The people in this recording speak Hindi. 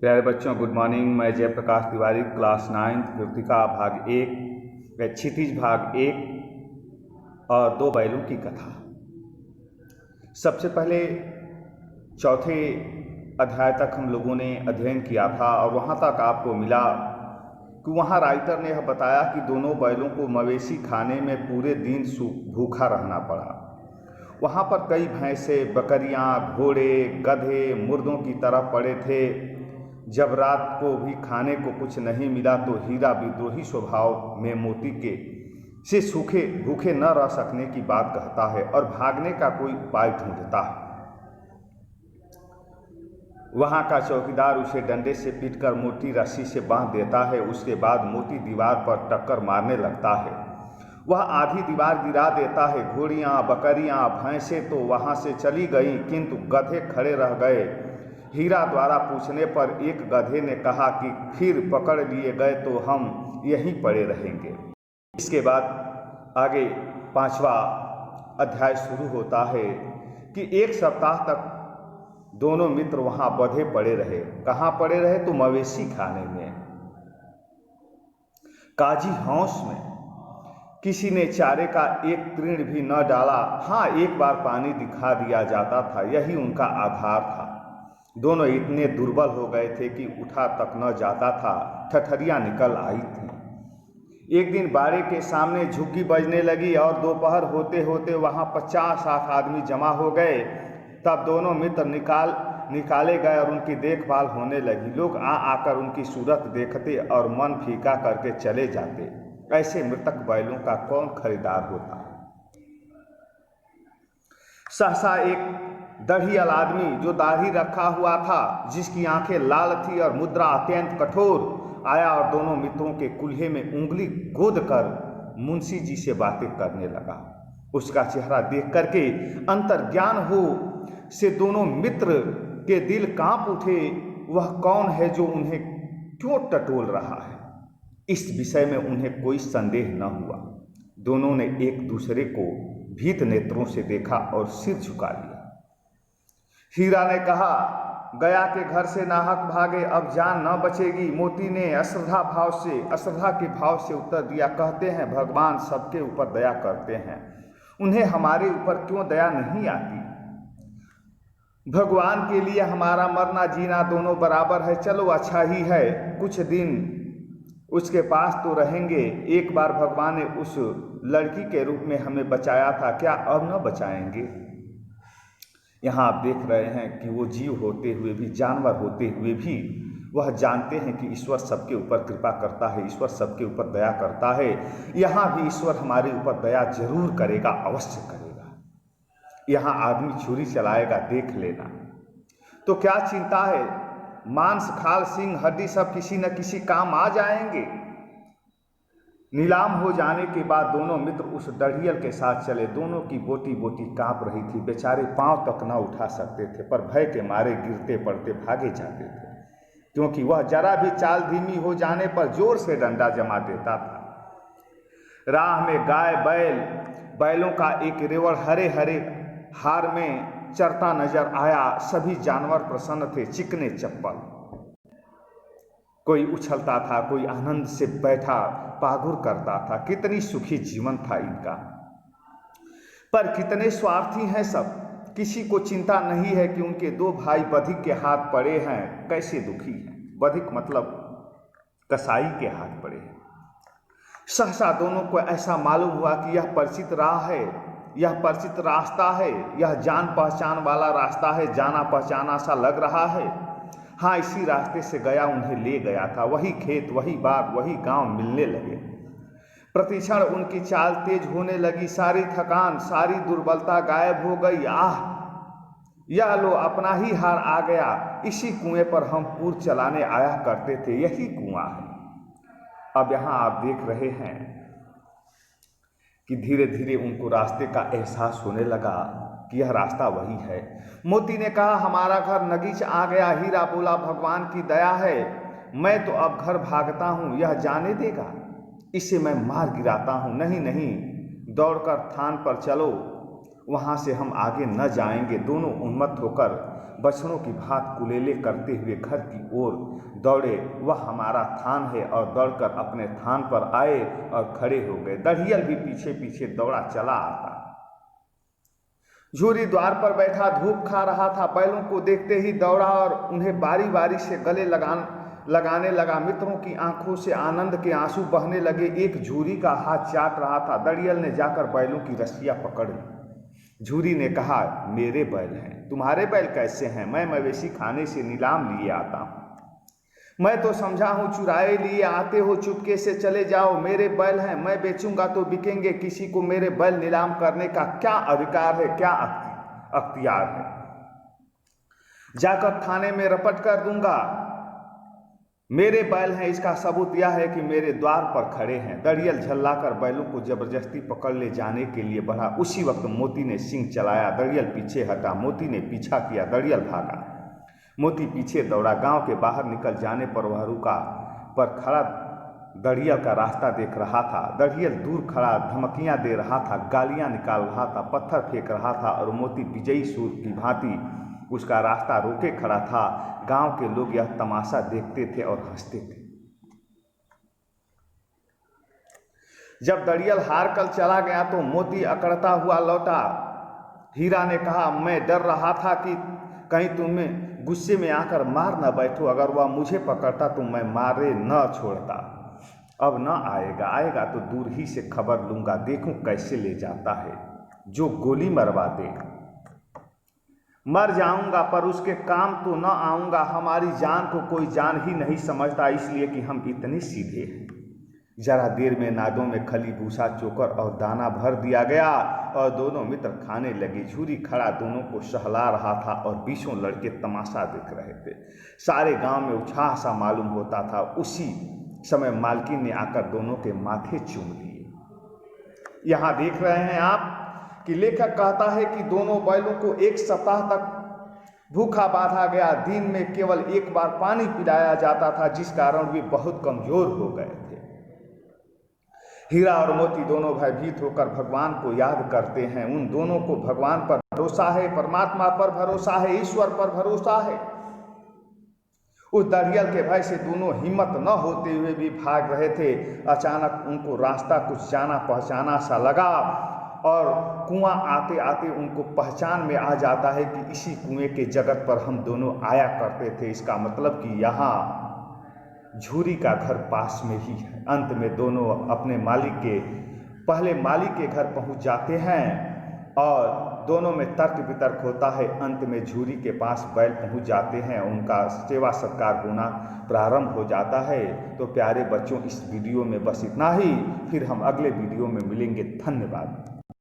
प्यारे बच्चों, गुड मॉर्निंग। मैं जयप्रकाश तिवारी, क्लास 9 कृतिका भाग 1, क्षितिज भाग 1 और 2 बैलों की कथा। सबसे पहले चौथे अध्याय तक हम लोगों ने अध्ययन किया था और वहाँ तक आपको मिला कि वहाँ राइटर ने यह बताया कि दोनों बैलों को मवेशी खाने में पूरे दिन भूखा रहना पड़ा। वहाँ पर कई भैंसे, बकरियाँ, घोड़े, गधे मुर्दों की तरह पड़े थे। जब रात को भी खाने को कुछ नहीं मिला तो हीरा विद्रोही स्वभाव में मोती के से सूखे भूखे न रह सकने की बात कहता है और भागने का कोई उपाय ढूंढता है। वहाँ का चौकीदार उसे डंडे से पीटकर मोटी रस्सी से बांध देता है। उसके बाद मोती दीवार पर टक्कर मारने लगता है। वह आधी दीवार गिरा देता है। घोड़ियाँ, बकरियाँ, भैंसें तो वहाँ से चली गईं, किंतु गधे खड़े रह गए। हीरा द्वारा पूछने पर एक गधे ने कहा कि फिर पकड़ लिए गए तो हम यहीं पड़े रहेंगे। इसके बाद आगे 5वां अध्याय शुरू होता है कि एक सप्ताह तक दोनों मित्र वहां बंधे पड़े रहे। कहाँ पड़े रहे? तो मवेशी खाने में, काजी हौस में। किसी ने चारे का एक तृण भी न डाला। हाँ, एक बार पानी दिखा दिया जाता था, यही उनका आधार था। दोनों इतने दुर्बल हो गए थे कि उठा तक न जाता था। ठठरियाँ निकल आई थीं। एक दिन बाड़े के सामने झुग्गी बजने लगी और दोपहर होते होते वहाँ 50-60 आदमी जमा हो गए। तब दोनों मित्र निकाले गए और उनकी देखभाल होने लगी। लोग आकर उनकी सूरत देखते और मन फीका करके चले जाते। ऐसे मृतक बैलों का कौन खरीदार होता? सहसा एक दढ़ियल आदमी जो दाढ़ी रखा हुआ था, जिसकी आंखें लाल थी और मुद्रा अत्यंत कठोर, आया और दोनों मित्रों के कुल्हे में उंगली गोद कर मुंशी जी से बातें करने लगा। उसका चेहरा देख करके अंतर्ज्ञान हो से दोनों मित्र के दिल कांप उठे। वह कौन है जो उन्हें क्यों टटोल रहा है? इस विषय में उन्हें कोई संदेह न हुआ। दोनों ने एक दूसरे को भीत नेत्रों से देखा और सिर झुका लिया। हीरा ने कहा, गया के घर से नाहक भागे, अब जान न बचेगी। मोती ने अश्रद्धा के भाव से उत्तर दिया, कहते हैं भगवान सबके ऊपर दया करते हैं, उन्हें हमारे ऊपर क्यों दया नहीं आती? भगवान के लिए हमारा मरना जीना दोनों बराबर है। चलो अच्छा ही है, कुछ दिन उसके पास तो रहेंगे। एक बार भगवान ने उस लड़की के रूप में हमें बचाया था, क्या अब न बचाएंगे? यहाँ आप देख रहे हैं कि वो जीव होते हुए भी, जानवर होते हुए भी वह जानते हैं कि ईश्वर सबके ऊपर कृपा करता है, ईश्वर सबके ऊपर दया करता है। यहाँ भी ईश्वर हमारे ऊपर दया जरूर करेगा, अवश्य करेगा। यहाँ आदमी छुरी चलाएगा, देख लेना। तो क्या चिंता है? मांस, खाल, सिंह, हड्डी सब किसी न किसी काम आ जाएंगे। नीलाम हो जाने के बाद दोनों मित्र उस दढ़ियल के साथ चले। दोनों की बोटी बोटी कांप रही थी। बेचारे पांव तक न उठा सकते थे, पर भय के मारे गिरते पड़ते भागे जाते थे, क्योंकि वह जरा भी चाल धीमी हो जाने पर जोर से डंडा जमा देता था। राह में गाय, बैलों का एक रेवड़ हरे हरे हार में चरता नजर आया। सभी जानवर प्रसन्न थे, चिकने चप्पल। कोई उछलता था, कोई आनंद से बैठा पागुर करता था। कितनी सुखी जीवन था इनका। पर कितने स्वार्थी हैं सब। किसी को चिंता नहीं है कि उनके 2 भाई बधिक के हाथ पड़े हैं। कैसे दुखी हैं। बधिक मतलब कसाई के हाथ पड़े हैं। सहसा दोनों को ऐसा मालूम हुआ कि यह परिचित राह है, यह परिचित रास्ता है, यह जान पहचान वाला रास्ता है, जाना पहचाना सा लग रहा है। हाँ, इसी रास्ते से गया उन्हें ले गया था। वही खेत, वही बाग, वही गांव मिलने लगे। प्रतिक्षण उनकी चाल तेज होने लगी। सारी थकान, सारी दुर्बलता गायब हो गई। आह, यह लो, अपना ही हार आ गया। इसी कुएं पर हम पूर चलाने आया करते थे, यही कुआं है। अब यहाँ आप देख रहे हैं कि धीरे धीरे उनको रास्ते का एहसास होने लगा कि यह रास्ता वही है। मोती ने कहा, हमारा घर नगीच आ गया। हीरा बोला, भगवान की दया है, मैं तो अब घर भागता हूँ, यह जाने देगा? इसे मैं मार गिराता हूँ। नहीं नहीं, दौड़कर थान पर चलो, वहाँ से हम आगे न जाएंगे। दोनों उन्मत्त होकर बछड़ों की भांति कुलेले करते हुए घर की ओर दौड़े। वह हमारा थान है, और दौड़कर अपने थान पर आए और खड़े हो गए। दढ़ियल भी पीछे पीछे दौड़ा चला आता। झूरी द्वार पर बैठा धूप खा रहा था। बैलों को देखते ही दौड़ा और उन्हें बारी बारी से गले लगाने लगा। मित्रों की आंखों से आनंद के आंसू बहने लगे। एक झूरी का हाथ चाट रहा था। दढ़ियल ने जाकर बैलों की रस्सियां पकड़ ली। झूरी ने कहा, मेरे बैल हैं, तुम्हारे बैल कैसे हैं? मैं मवेशी खाने से नीलाम लिए आता हूँ। मैं तो समझा हूँ चुराए लिए आते हो, चुपके से चले जाओ। मेरे बैल हैं, मैं बेचूंगा तो बिकेंगे। किसी को मेरे बैल नीलाम करने का क्या अधिकार है, क्या अख्तियार है? जाकर थाने में रपट कर दूंगा। मेरे बैल हैं, इसका सबूत यह है कि मेरे द्वार पर खड़े हैं। दढ़ियल झल्लाकर बैलों को जबरदस्ती पकड़ ले जाने के लिए बढ़ा। उसी वक्त मोती ने सींग चलाया। दढ़ियल पीछे हटा। मोती ने पीछा किया। दढ़ियल भागा। मोती पीछे दौड़ा। गांव के बाहर निकल जाने पर वह रुका, पर खड़ा दढ़ियल का रास्ता देख रहा था। दढ़ियल दूर खड़ा धमकियां दे रहा था, गालियां निकाल रहा था, पत्थर फेंक रहा था, और मोती विजयी सूर की भांति उसका रास्ता रोके खड़ा था। गांव के लोग यह तमाशा देखते थे और हंसते थे। जब दढ़ियल हार कर चला गया तो मोती अकड़ता हुआ लौटा। हीरा ने कहा, मैं डर रहा था कि कहीं तुम्हें गुस्से में आकर मार न बैठो। अगर वह मुझे पकड़ता तो मैं मारे न छोड़ता। अब न आएगा, आएगा तो दूर ही से खबर लूंगा, देखूं कैसे ले जाता है। जो गोली मरवा दे। मर जाऊंगा पर उसके काम तो न आऊंगा। हमारी जान को कोई जान ही नहीं समझता, इसलिए कि हम इतने सीधे हैं। जरा देर में नादों में खली, भूसा, चोकर और दाना भर दिया गया और दोनों मित्र खाने लगे। झूरी खड़ा दोनों को सहला रहा था और बीसों लड़के तमाशा देख रहे थे। सारे गांव में उत्साह सा मालूम होता था। उसी समय मालकिन ने आकर दोनों के माथे चूम लिए। यहाँ देख रहे हैं आप कि लेखक कहता है कि दोनों बैलों को एक सप्ताह तक भूखा बांधा गया। दिन में केवल एक बार पानी पिलाया जाता था, जिस कारण वे बहुत कमजोर हो गए थे। हीरा और मोती दोनों भयभीत होकर भगवान को याद करते हैं। उन दोनों को भगवान पर भरोसा है, परमात्मा पर भरोसा है, ईश्वर पर भरोसा है। उस दढ़ियल के भय से दोनों हिम्मत न होते हुए भी भाग रहे थे। अचानक उनको रास्ता कुछ जाना पहचाना सा लगा और कुआं आते आते उनको पहचान में आ जाता है कि इसी कुएं के जगत पर हम दोनों आया करते थे। इसका मतलब कि यहाँ झूरी का घर पास में ही है। अंत में दोनों अपने पहले मालिक के घर पहुंच जाते हैं और दोनों में तर्क वितर्क होता है। अंत में झूरी के पास बैल पहुंच जाते हैं, उनका सेवा सत्कार होना प्रारंभ हो जाता है। तो प्यारे बच्चों, इस वीडियो में बस इतना ही। फिर हम अगले वीडियो में मिलेंगे। धन्यवाद।